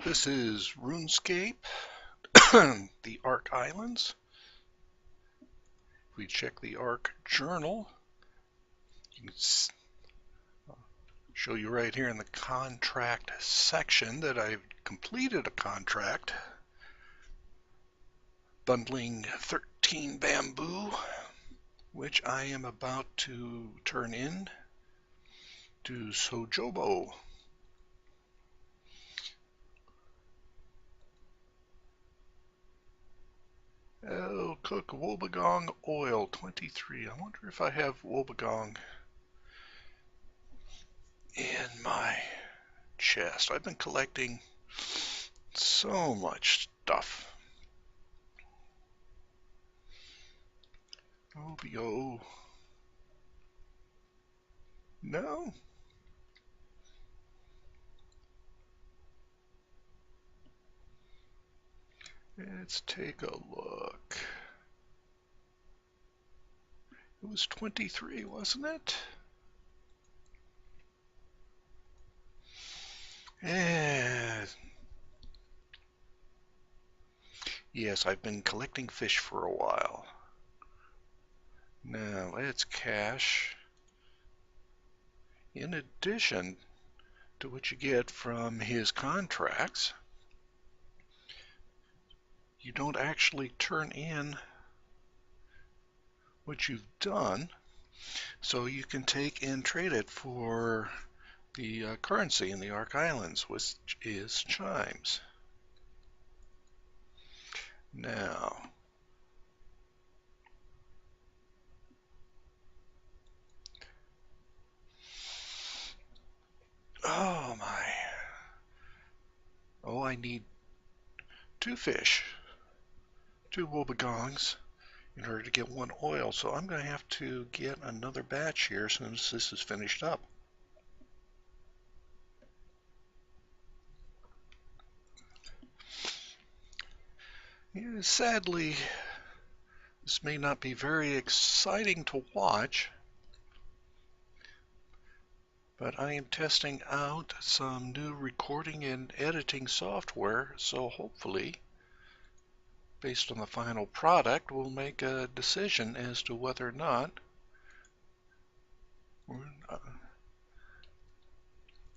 This is RuneScape, the Ark Islands. If we check the Ark journal, you can show you right here in the contract section that I've completed a contract bundling 13 bamboo, which I am about to turn in to Sojobo. I'll cook wobbegong oil 23. I wonder if I have wobbegong in my chest. I've been collecting so much stuff. OBO. No? Let's take a look. It was 23, wasn't it? And yes, I've been collecting fish for a while. Now let's cash. In addition to what you get from his contracts, you don't actually turn in what you've done, so you can take and trade it for the currency in the Ark Islands, which is chimes. Now, oh my. Oh, I need 2 fish, 2 wobbegongs in order to get 1 oil, so I'm going to have to get another batch here as soon as this is finished up. Yeah, sadly, this may not be very exciting to watch, but I am testing out some new recording and editing software, so hopefully, based on the final product, we'll make a decision as to whether or not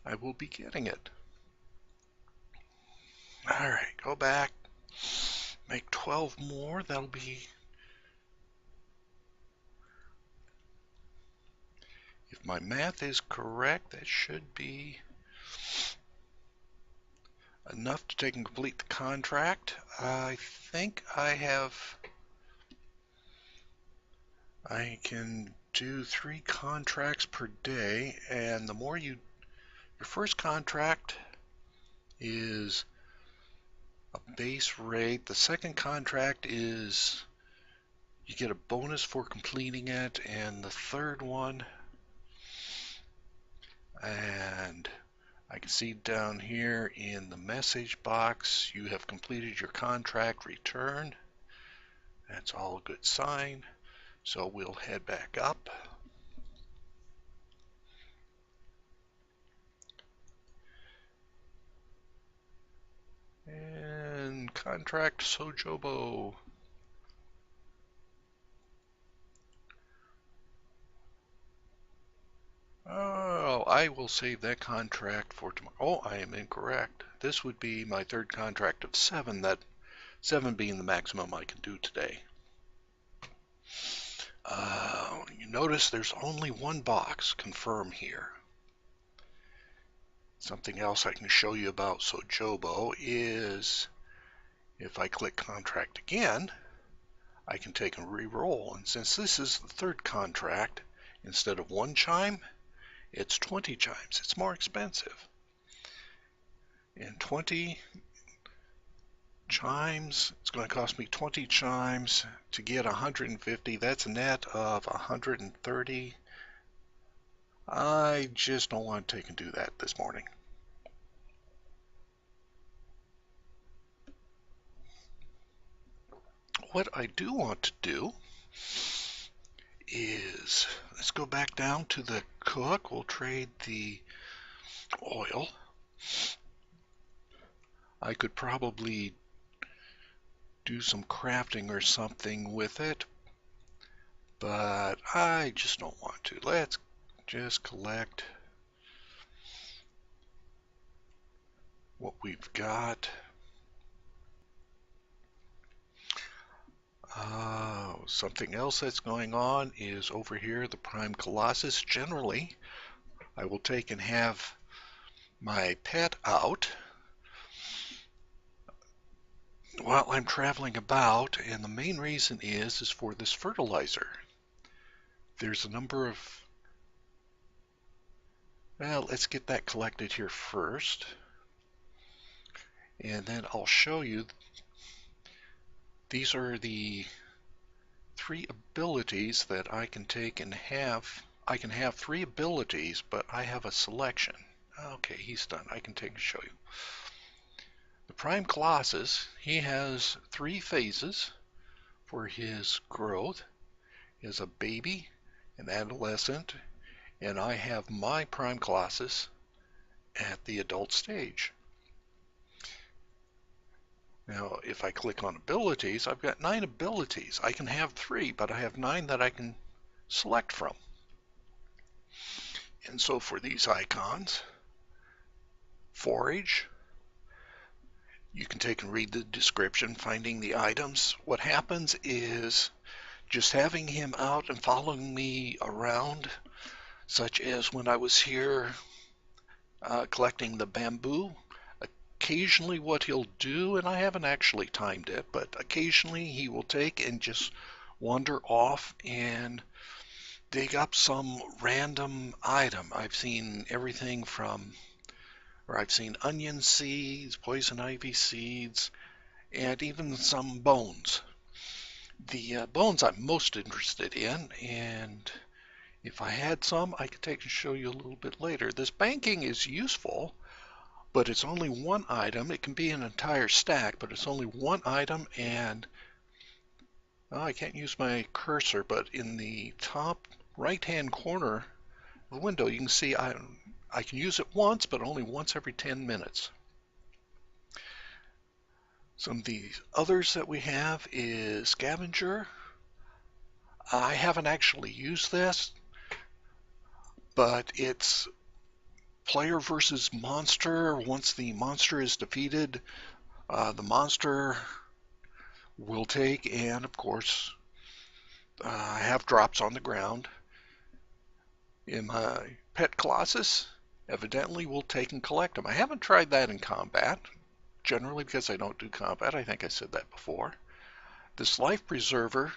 I will be getting it. Alright, go back, make 12 more, that'll be, if my math is correct, that should be enough to take and complete the contract. I think I can do 3 contracts per day, and the more your first contract is a base rate. The second contract is you get a bonus for completing it, and the third one, and I can see down here in the message box, you have completed your contract return. That's all a good sign. So we'll head back up. And contract Sojobo. Oh, I will save that contract for tomorrow. Oh, I am incorrect. This would be my third contract of 7, that 7 being the maximum I can do today. You notice there's only 1 box, confirm here. Something else I can show you about Sojobo is if I click contract again, I can take and re-roll. And since this is the third contract, instead of 1 chime, it's 20 chimes. It's more expensive. And 20 chimes, it's going to cost me 20 chimes to get 150. That's a net of 130. I just don't want to take and do that this morning. What I do want to do is, let's go back down to the cook. We'll trade the oil. I could probably do some crafting or something with it, but I just don't want to. Let's just collect what we've got. Something else that's going on is over here, the Prime Colossus. Generally, I will take and have my pet out while I'm traveling about, and the main reason is for this fertilizer. There's a number of, well, let's get that collected here first, and then I'll show you. These are the 3 abilities that I can take and have. I can have 3 abilities, but I have a selection. Okay, he's done. I can take and show you. The Prime Colossus, he has 3 phases for his growth. He has a baby, an adolescent, and I have my Prime Colossus at the adult stage. Now, if I click on abilities, I've got 9 abilities. I can have 3, but I have 9 that I can select from. And so for these icons, forage, you can take and read the description, finding the items. What happens is just having him out and following me around, such as when I was here collecting the bamboo. Occasionally what he'll do, and I haven't actually timed it, but occasionally he will take and just wander off and dig up some random item. I've seen everything from, or I've seen onion seeds, poison ivy seeds, and even some bones. The bones I'm most interested in, and if I had some, I could take and show you a little bit later. This banking is useful, but it's only 1 item. It can be an entire stack, but it's only 1 item, and I can't use my cursor, but in the top right-hand corner of the window, you can see I can use it once, but only once every 10 minutes. Some of the others that we have is Scavenger. I haven't actually used this, but it's player versus monster. Once the monster is defeated, the monster will take and, of course, have drops on the ground. In my pet Colossus, evidently we'll take and collect them. I haven't tried that in combat, generally because I don't do combat. I think I said that before. This Life Preserver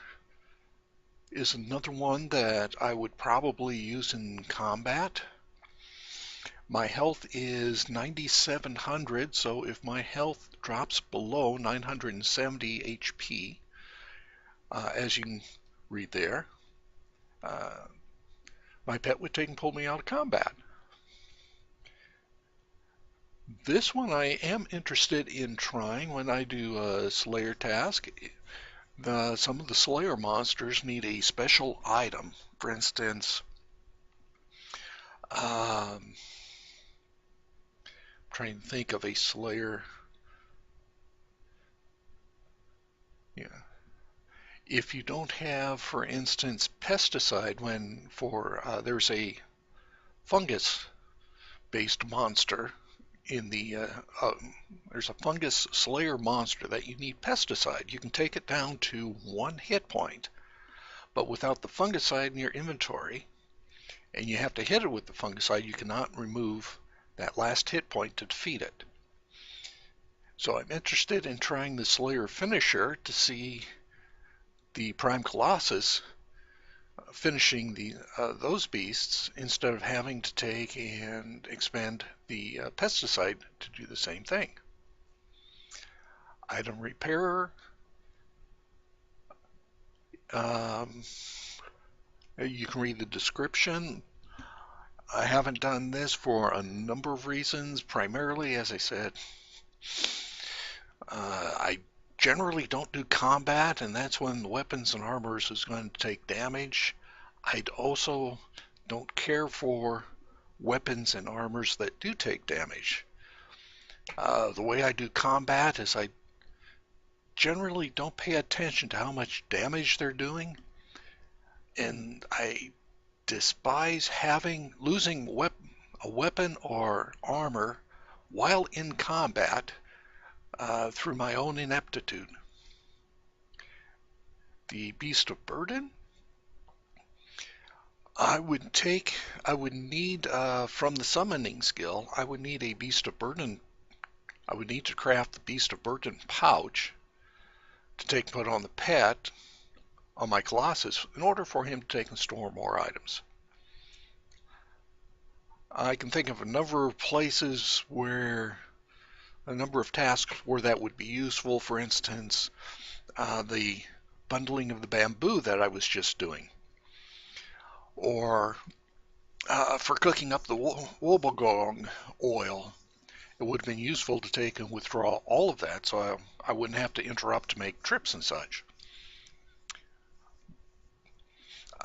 is another one that I would probably use in combat. My health is 9,700, so if my health drops below 970 HP, as you can read there, my pet would take and pull me out of combat. This one I am interested in trying when I do a Slayer task. Some of the Slayer monsters need a special item. For instance, trying to think of a Slayer. Yeah. If you don't have, for instance, pesticide, there's a fungus-based monster in the there's a fungus Slayer monster that you need pesticide. You can take it down to 1 hit point, but without the fungicide in your inventory, and you have to hit it with the fungicide, you cannot remove that last hit point to defeat it. So I'm interested in trying the Slayer finisher to see the Prime Colossus finishing those beasts instead of having to take and expend the pesticide to do the same thing. Item repairer. You can read the description. I haven't done this for a number of reasons. Primarily, as I said, I generally don't do combat, and that's when the weapons and armors is going to take damage. I also don't care for weapons and armors that do take damage. The way I do combat is I generally don't pay attention to how much damage they're doing, and I despise losing a weapon or armor while in combat through my own ineptitude. The Beast of Burden, I would need from the summoning skill, I would need a Beast of Burden. I would need to craft the Beast of Burden pouch to put on the pet on my Colossus in order for him to take and store more items. I can think of a number of places where a number of tasks where that would be useful. For instance, the bundling of the bamboo that I was just doing, or for cooking up the wobbegong oil. It would have been useful to take and withdraw all of that so I wouldn't have to interrupt to make trips and such.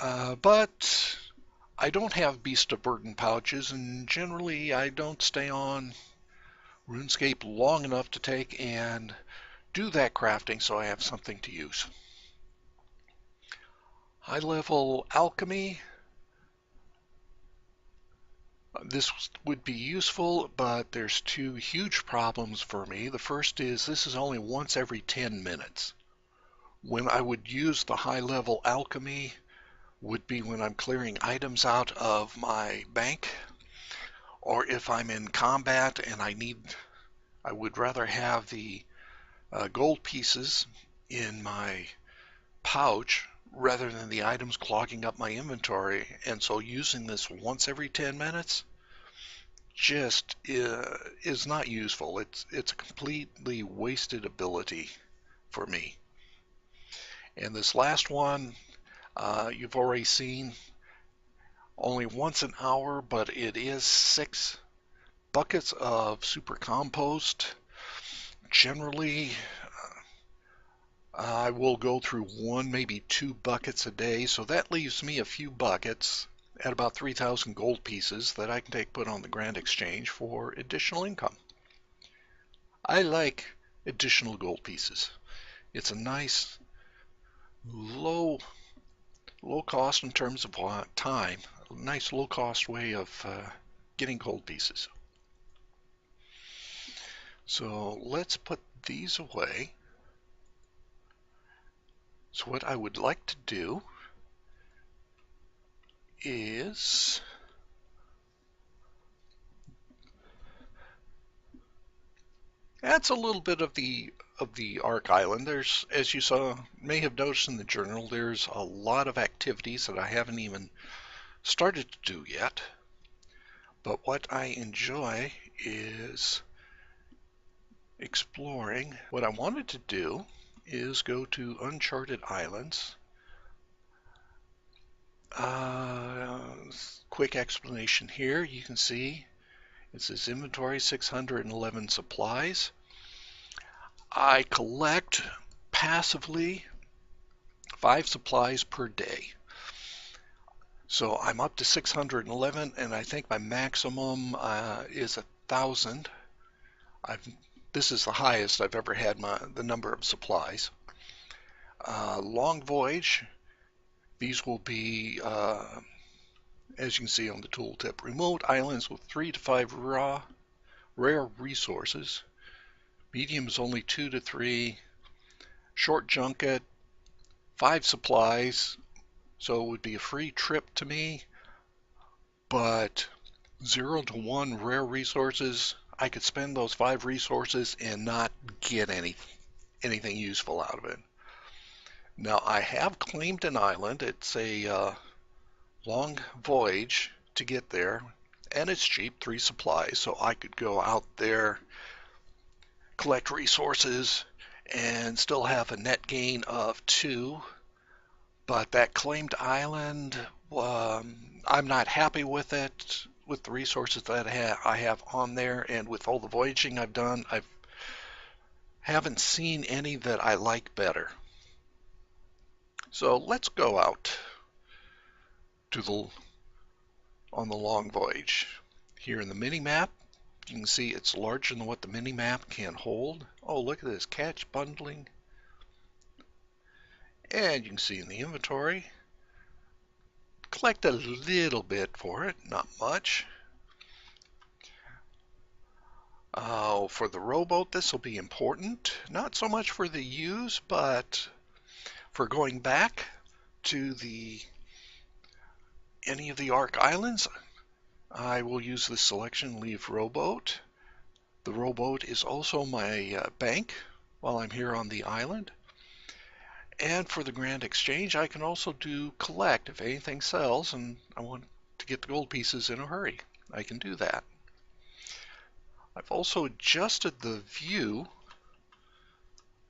But I don't have Beast of Burden pouches, and generally I don't stay on RuneScape long enough to take and do that crafting so I have something to use. High level alchemy. This would be useful, but there's two huge problems for me. The first is this is only once every 10 minutes. When I would use the high level alchemy would be when I'm clearing items out of my bank, or if I'm in combat and I would rather have the gold pieces in my pouch rather than the items clogging up my inventory, and so using this once every 10 minutes just is not useful. It's a completely wasted ability for me. And this last one, you've already seen, only once an hour, but it is 6 buckets of super compost. Generally, I will go through 1, maybe 2 buckets a day, so that leaves me a few buckets at about 3,000 gold pieces that I can put on the Grand Exchange for additional income. I like additional gold pieces. It's a nice low cost in terms of time, a nice low cost way of getting gold pieces. So let's put these away. So what I would like to do is that's a little bit of the Ark Island. There's, as you may have noticed in the journal, there's a lot of activities that I haven't even started to do yet. But what I enjoy is exploring. What I wanted to do is go to Uncharted Islands. Quick explanation here. You can see it says inventory 611 supplies. I collect passively 5 supplies per day. So I'm up to 611, and I think my maximum is 1,000. This is the highest I've ever had the number of supplies. Long voyage. These will be, as you can see on the tooltip, remote islands with 3 to 5 rare resources. Medium is only 2 to 3. Short junket, 5 supplies. So it would be a free trip to me, but 0 to 1 rare resources. I could spend those 5 resources and not get anything useful out of it. Now I have claimed an island. It's a long voyage to get there, and it's cheap, 3 supplies, so I could go out there, collect resources, and still have a net gain of 2. But that claimed island, I'm not happy with it, with the resources that I have on there, and with all the voyaging I've done, I haven't seen any that I like better. So let's go out on the long voyage. Here in the mini map, You can see it's larger than what the mini-map can hold. Oh, look at this, catch bundling. And you can see in the inventory, collect a little bit for it, not much. For the rowboat, this will be important. Not so much for the use, but for going back to any of the Ark Islands, I will use this selection, leave rowboat. The rowboat is also my bank while I'm here on the island. And for the Grand Exchange, I can also do collect. If anything sells and I want to get the gold pieces in a hurry, I can do that. I've also adjusted the view,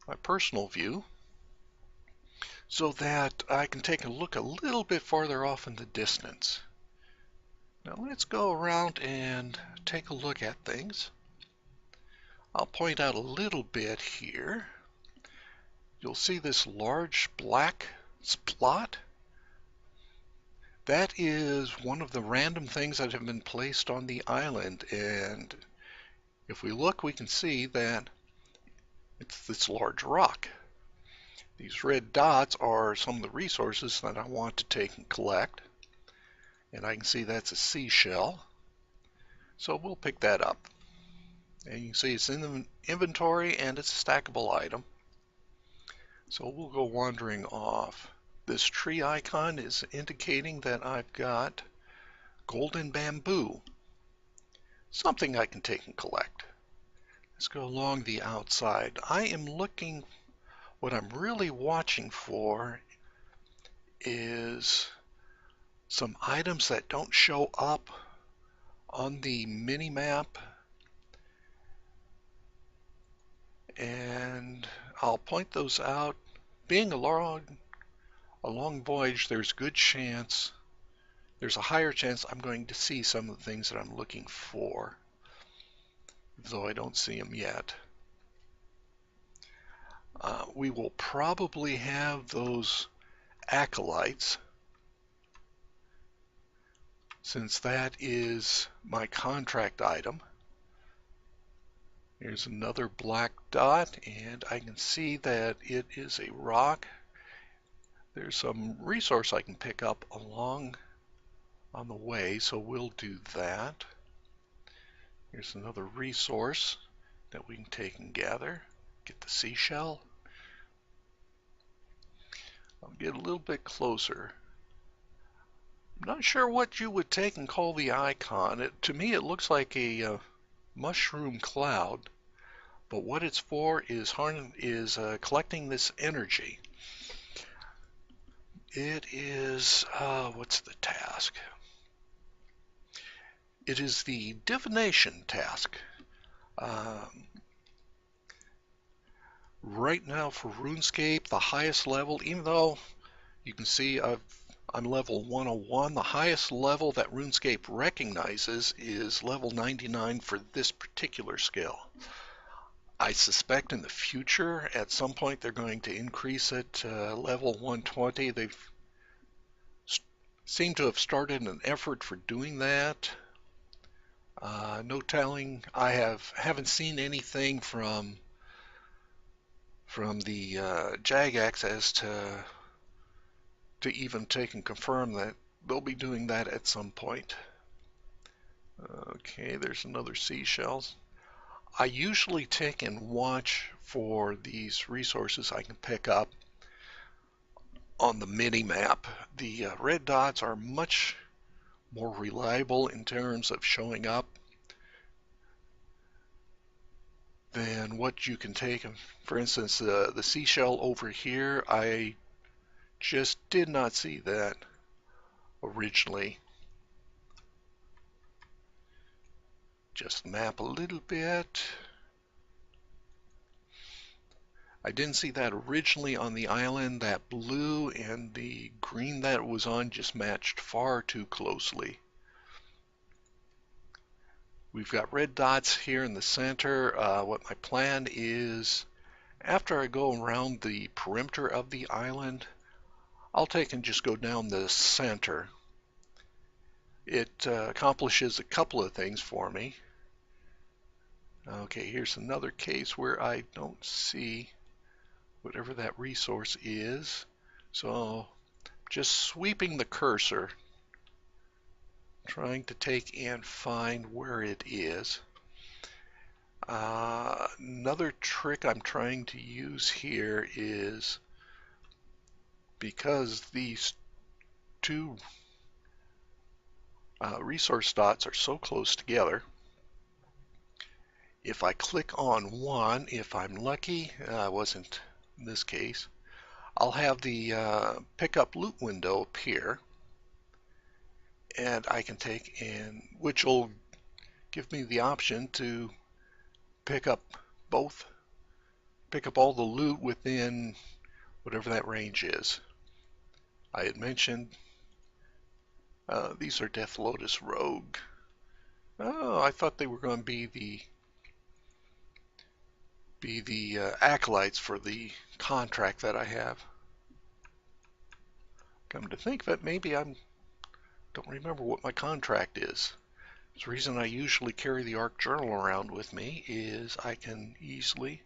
my personal view, so that I can take a look a little bit farther off in the distance. Now let's go around and take a look at things. I'll point out a little bit here. You'll see this large black spot. That is one of the random things that have been placed on the island, and if we look, we can see that it's this large rock. These red dots are some of the resources that I want to take and collect, and I can see that's a seashell, so we'll pick that up. And you can see it's in the inventory and it's a stackable item. So we'll go wandering off. This tree icon is indicating that I've got golden bamboo, something I can take and collect. Let's go along the outside. I am looking, what I'm really watching for is some items that don't show up on the mini map, and I'll point those out. Being a long voyage, there's a higher chance I'm going to see some of the things that I'm looking for, though I don't see them yet. We will probably have those acolytes, since that is my contract item. Here's another black dot, and I can see that it is a rock. There's some resource I can pick up along on the way, so we'll do that. Here's another resource that we can take and gather. Get the seashell. I'll get a little bit closer. I'm not sure what you would take and call the icon. To me it looks like a mushroom cloud, but what it's for is collecting this energy. It is, what's the task? It is the divination task. Right now for RuneScape, the highest level, even though you can see I'm level 101, the highest level that RuneScape recognizes is level 99 for this particular skill. I suspect in the future, at some point, they're going to increase it to level 120. They've seemed to have started an effort for doing that. No telling. I haven't seen anything from the Jagex as to even take and confirm that they'll be doing that at some point. Okay, there's another seashells. I usually take and watch for these resources I can pick up on the mini map. The red dots are much more reliable in terms of showing up than what you can take. For instance, the seashell over here, I just did not see that originally. Just map a little bit. I didn't see that originally on the island. That blue and the green that it was on just matched far too closely. We've got red dots here in the center. What my plan is, after I go around the perimeter of the island, I'll take and just go down the center. It accomplishes a couple of things for me. Okay, here's another case where I don't see whatever that resource is. So just sweeping the cursor, trying to take and find where it is. Another trick I'm trying to use here is, because these two resource dots are so close together, if I click on one, if I'm lucky, wasn't in this case, I'll have the pick up loot window appear, and I can take and which will give me the option to pick up all the loot within whatever that range is. I had mentioned these are Death Lotus Rogue. Oh, I thought they were going to be the acolytes for the contract that I have. Come to think of it, maybe I don't remember what my contract is. The reason I usually carry the Arc Journal around with me is I can easily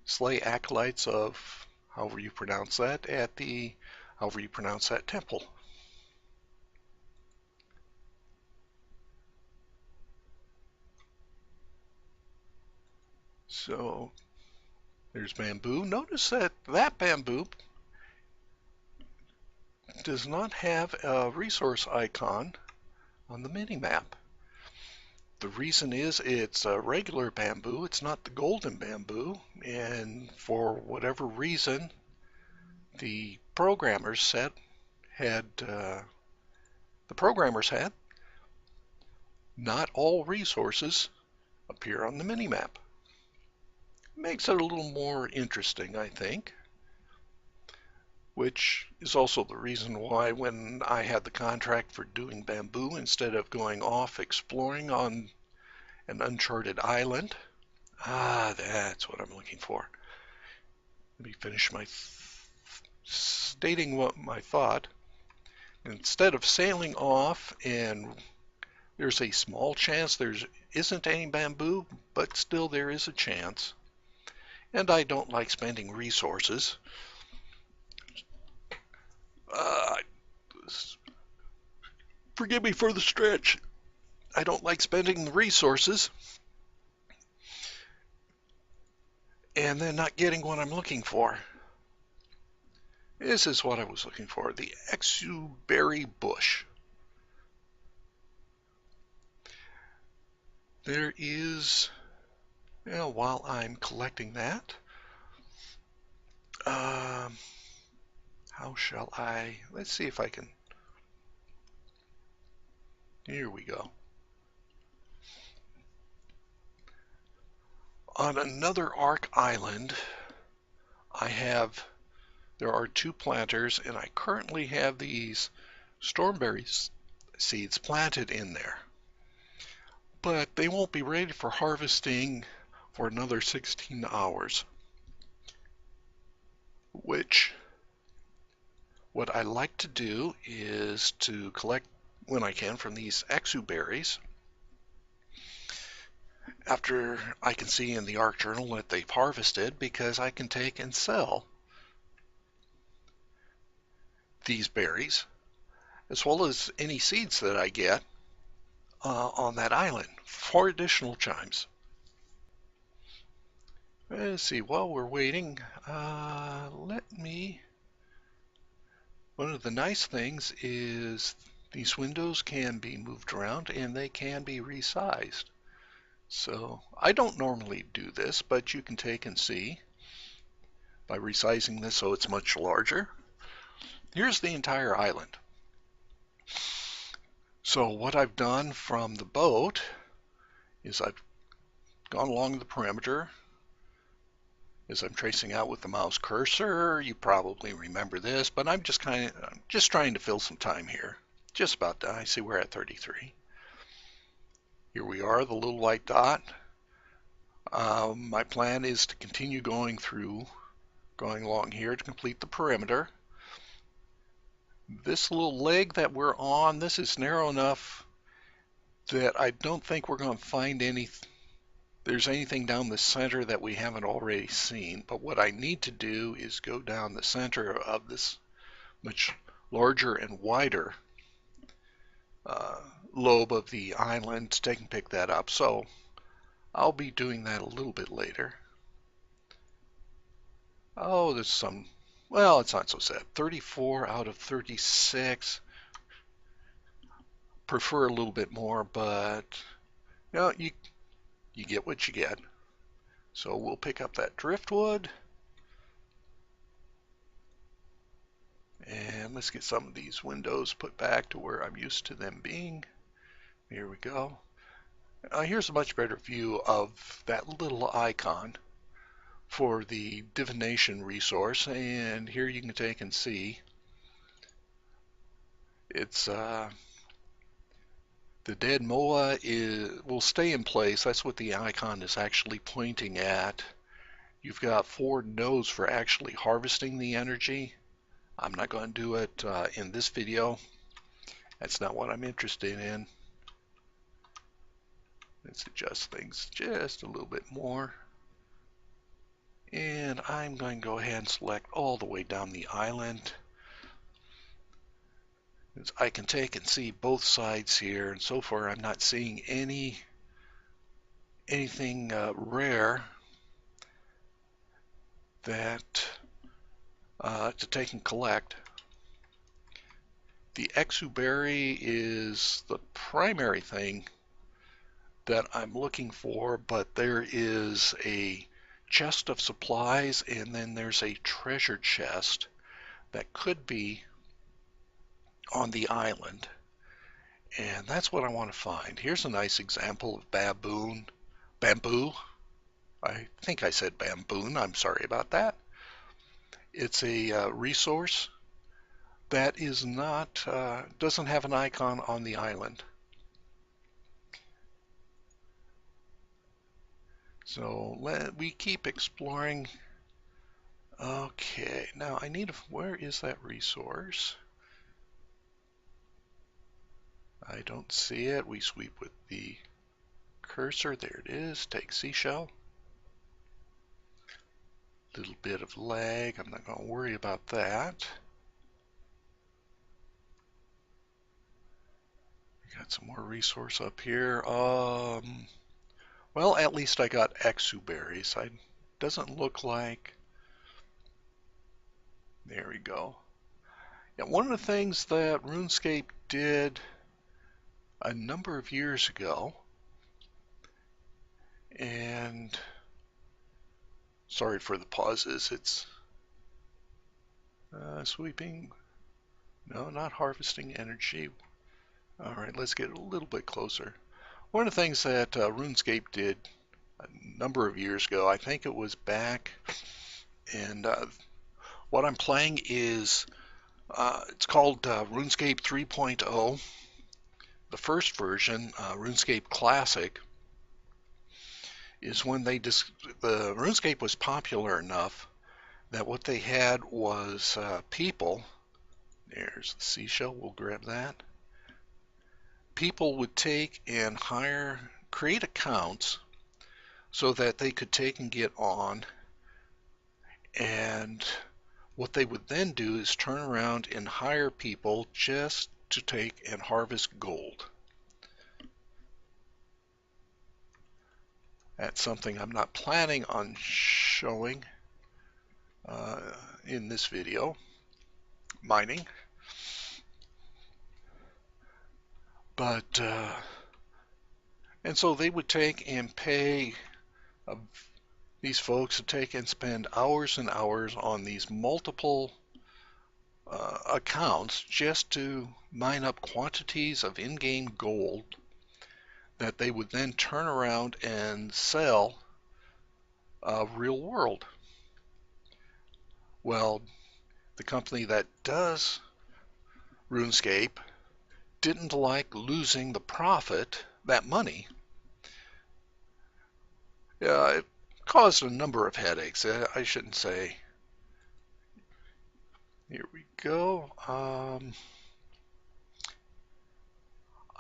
slay acolytes of however you pronounce that at the however you pronounce that temple. So there's bamboo. Notice that bamboo does not have a resource icon on the mini-map. The reason is it's a regular bamboo, it's not the golden bamboo, and for whatever reason the programmers had not all resources appear on the mini-map. Makes it a little more interesting, I think, which is also the reason why when I had the contract for doing bamboo, instead of going off exploring on an uncharted island, that's what I'm looking for. Let me finish my stating what my thought. Instead of sailing off, and there's a small chance there isn't any bamboo, but still there is a chance. And I don't like spending resources. Forgive me for the stretch. I don't like spending the resources and then not getting what I'm looking for. This is what I was looking for, the exuberry bush. There is, while I'm collecting that, how shall I, let's see if I can, here we go. On another Ark island, there are 2 planters, and I currently have these stormberry seeds planted in there. But they won't be ready for harvesting for another 16 hours. What I like to do is to collect when I can from these exuberries. After I can see in the Arc Journal that they've harvested, because I can take and sell these berries, as well as any seeds that I get on that island for additional chimes. Let's see, while we're waiting, one of the nice things is these windows can be moved around and they can be resized. So I don't normally do this, but you can take and see by resizing this so it's much larger. Here's the entire island. So what I've done from the boat is I've gone along the perimeter as I'm tracing out with the mouse cursor. You probably remember this, but I'm just trying to fill some time here. Just about done. I see we're at 33. Here we are, the little white dot. My plan is to continue going along here to complete the perimeter. This little leg that we're on, this is narrow enough that I don't think we're going to find any there's anything down the center that we haven't already seen. But what I need to do is go down the center of this much larger and wider lobe of the island to take and pick that up. So I'll be doing that a little bit later. Oh, there's some, well, it's not so sad. 34 out of 36. Prefer a little bit more, but you know, you get what you get. So we'll pick up that driftwood. And let's get some of these windows put back to where I'm used to them being. Here we go. Here's a much better view of that little icon for the divination resource. And here you can take and see it's the dead moa will stay in place. That's what the icon is actually pointing at. You've got 4 nodes for actually harvesting the energy. I'm not going to do it in this video. That's not what I'm interested in. Let's adjust things just a little bit more. And I'm going to go ahead and select all the way down the island. I can take and see both sides here, and so far I'm not seeing anything rare that to take and collect. The exuberry is the primary thing that I'm looking for, but there is a chest of supplies and then there's a treasure chest that could be on the island, and that's what I want to find. Here's a nice example of bamboo. I think I said bamboon. I'm sorry about that. It's a resource that is not doesn't have an icon on the island. So we keep exploring. Okay, now I need where is that resource? I don't see it. We sweep with the cursor. There it is. Take seashell. Little bit of lag. I'm not going to worry about that. Got some more resource up here. Well, at least I got exuberries. Doesn't look like. There we go. Yeah, one of the things that RuneScape did a number of years ago, and sorry for the pauses, it's sweeping, no, not harvesting energy. All right, let's get a little bit closer. One of the things that RuneScape did a number of years ago, I think it was back, and what I'm playing is, it's called RuneScape 3.0. The first version, RuneScape Classic, is when the RuneScape was popular enough that what they had was people. There's the seashell, we'll grab that. People would take and create accounts so that they could take and get on, and what they would then do is turn around and hire people just to take and harvest gold. That's something I'm not planning on showing in this video, mining. But, and so they would take and pay these folks to take and spend hours and hours on these multiple accounts just to mine up quantities of in-game gold that they would then turn around and sell real world. Well, the company that does RuneScape didn't like losing the profit, that money. It caused a number of headaches. I shouldn't say. Here we go.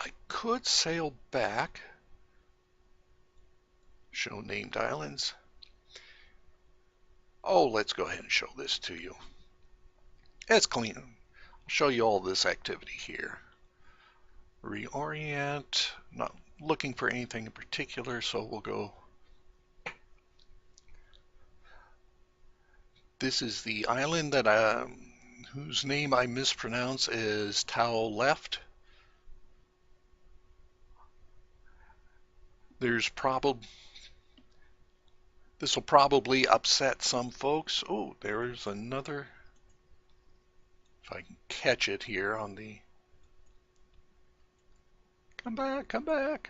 I could sail back Show named islands. Oh, let's go ahead and show this to you. It's clean. I'll show you all this activity here. Reorient, not looking for anything in particular, so we'll go. This is the island that whose name I mispronounce is Tau Left. This will probably upset some folks. Oh, there's another. If I can catch it here on the. Come back, come back.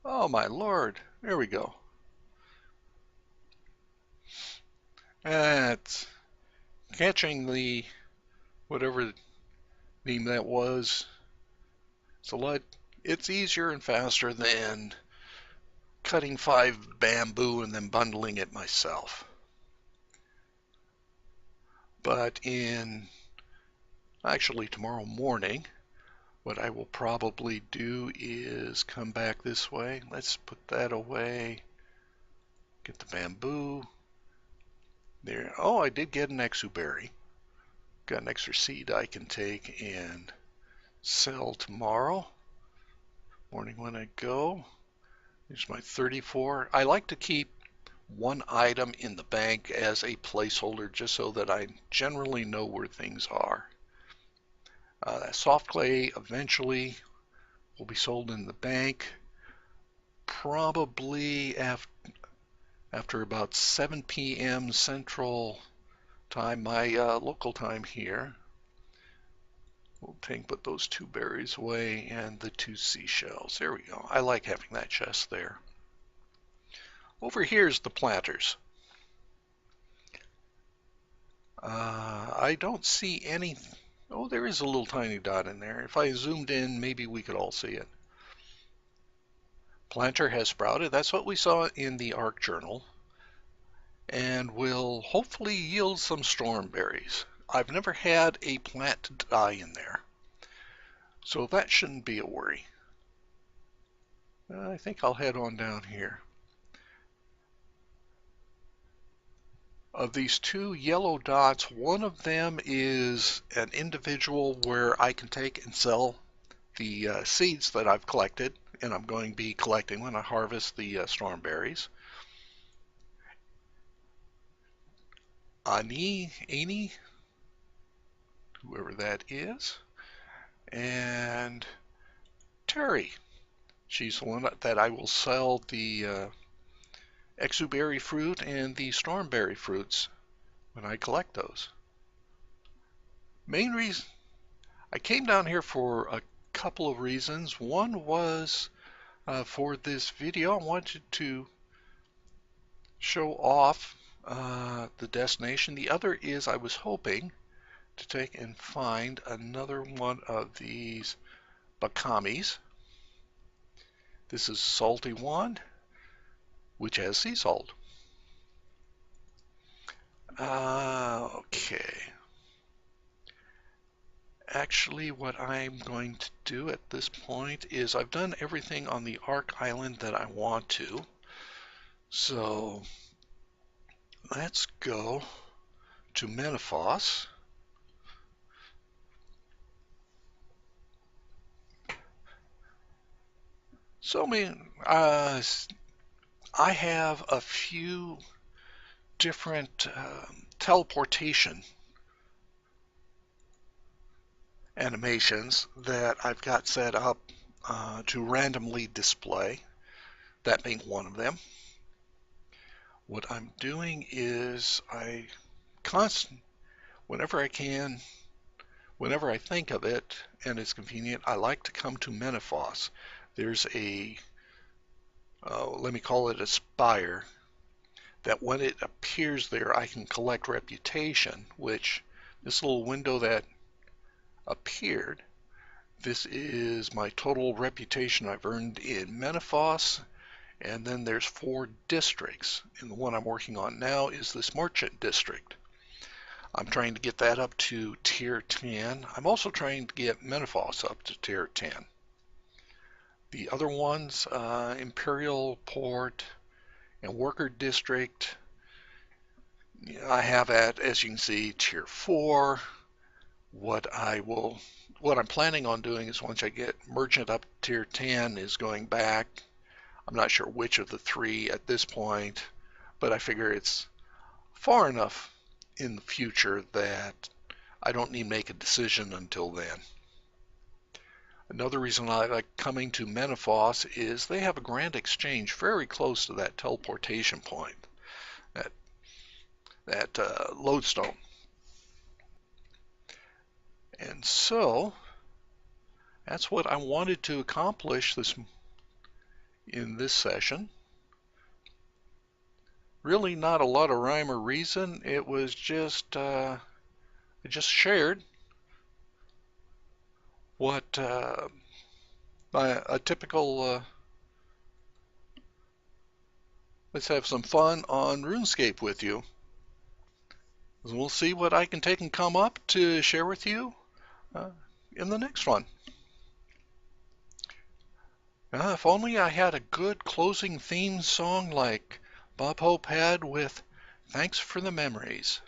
Oh my lord, there we go. That's catching the whatever name that was. It's easier and faster than cutting 5 bamboo and then bundling it myself. But actually tomorrow morning, what I will probably do is come back this way. Let's put that away. Get the bamboo. There. Oh, I did get an exuberry. Got an extra seed I can take and sell tomorrow morning when I go. Here's my 34. I like to keep one item in the bank as a placeholder just so that I generally know where things are. That soft clay eventually will be sold in the bank probably after about 7 p.m. Central Time, my local time here. We'll put those 2 berries away and the 2 seashells. There we go. I like having that chest there. Over here is the planters. I don't see any. Oh, there is a little tiny dot in there. If I zoomed in, maybe we could all see it. Planter has sprouted. That's what we saw in the ARC journal, and will hopefully yield some storm berries. I've never had a plant to die in there, so that shouldn't be a worry. I think I'll head on down here. Of these 2 yellow dots, one of them is an individual where I can take and sell the seeds that I've collected, and I'm going to be collecting when I harvest the storm berries. Ani, whoever that is, and Terry. She's the one that I will sell the exuberry fruit and the stormberry fruits when I collect those. Main reason I came down here for a couple of reasons. One was for this video I wanted to show off the destination. The other is I was hoping to take and find another one of these bakamis. This is salty one, which has sea salt. Okay. Actually, what I'm going to do at this point is I've done everything on the Ark Island that I want to. So let's go to Menifos. So I have a few different teleportation animations that I've got set up to randomly display, that being one of them. What I'm doing is whenever I can, whenever I think of it and it's convenient, I like to come to Menifos. There's a let me call it a spire, that when it appears there I can collect reputation, which this little window that appeared, this is my total reputation I've earned in Menifos, and then there's 4 districts, and the one I'm working on now is this merchant district. I'm trying to get that up to tier 10. I'm also trying to get Menifos up to tier 10. The other ones, Imperial Port and Worker District, I have at, as you can see, Tier 4. What I'm planning on doing is once I get Merchant up to Tier 10 is going back. I'm not sure which of the three at this point, but I figure it's far enough in the future that I don't need to make a decision until then. Another reason I like coming to Menifos is they have a Grand Exchange very close to that teleportation point, that lodestone. And so that's what I wanted to accomplish in this session. Really not a lot of rhyme or reason. It was just I just shared what a typical let's have some fun on RuneScape with you. We'll see what I can take and come up to share with you in the next one. If only I had a good closing theme song like Bob Hope had with Thanks for the Memories.